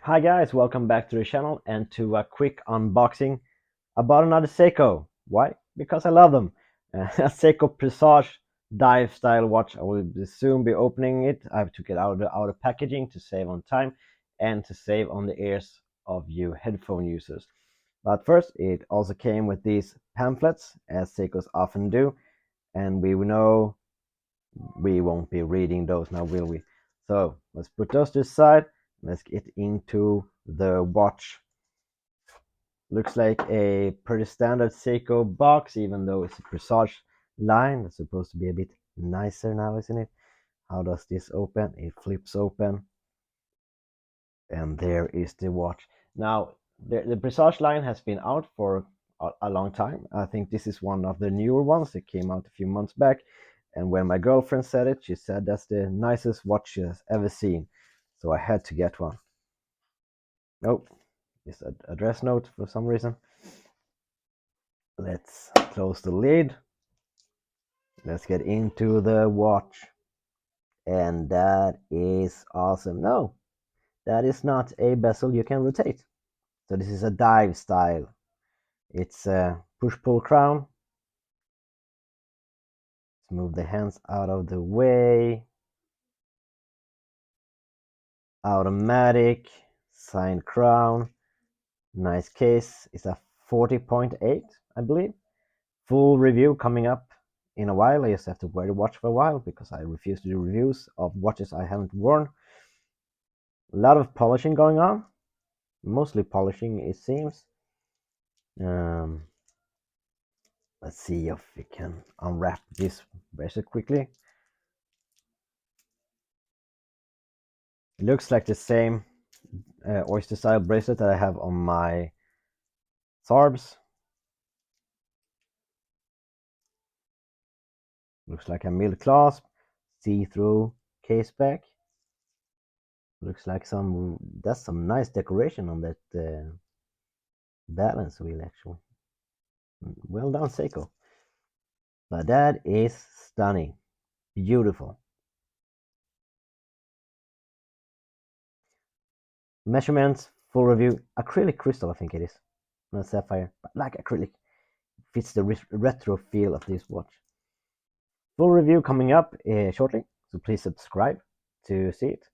Hi guys, welcome back to the channel and to a quick unboxing about another Seiko. Why? Because I love them. A Seiko Presage dive style watch. I will soon be opening it. I took it out of the outer packaging to save on time and to save on the ears of you headphone users. But first, it also came with these pamphlets, as Seikos often do, and we know we won't be reading those now, will we? So let's put those to the side. Let's get into the watch. Looks like a pretty standard Seiko box, even though it's a Presage line. It's supposed to be a bit nicer now, isn't it? How does this open? It flips open. And there is the watch. Now, the Presage line has been out for a long time. I think this is one of the newer ones. It came out a few months back. And when my girlfriend said it, she said that's the nicest watch she has ever seen. So I had to get one. Nope, it's an address note for some reason. Let's close the lid. Let's get into the watch. And that is awesome. No, that is not a bezel you can rotate. So this is a dive style. It's a push-pull crown. Let's move the hands out of the way. Automatic, signed crown. Nice case. It's a 40.8, I believe. Full review coming up in a while. I just have to wear the watch for a while because I refuse to do reviews of watches I haven't worn. A lot of polishing going on. Mostly polishing, it seems. Let's see if we can unwrap this bracelet quickly. It looks like the same oyster style bracelet that I have on my Sarbs. Looks like a milled clasp, see-through case back. Looks like that's some nice decoration on that balance wheel, actually. Well done, Seiko. But that is stunning, beautiful. Measurements, full review, acrylic crystal, I think it is, not sapphire, but like acrylic. Fits the retro feel of this watch. Full review coming up shortly, so please subscribe to see it.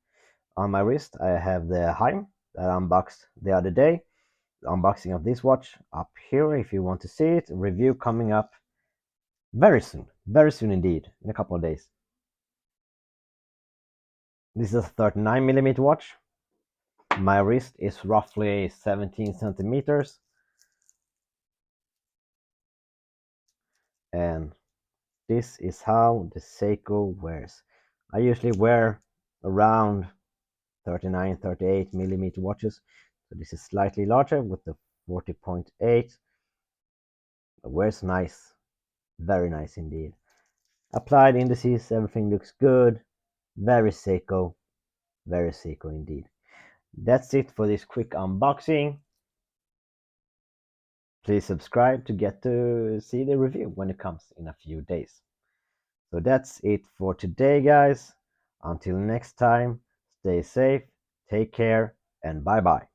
On my wrist, I have the Heim that I unboxed the other day. The unboxing of this watch up here if you want to see it. Review coming up very soon indeed, in a couple of days. This is a 39mm watch. My wrist is roughly 17 centimeters. And this is how the Seiko wears. I usually wear around 38mm watches. So this is slightly larger with the 40.8. It wears nice, very nice indeed. Applied indices, everything looks good. Very Seiko indeed. That's it for this quick unboxing. Please subscribe to get to see the review when it comes in a few days. So that's it for today, guys. Until next time, stay safe, take care, and bye bye.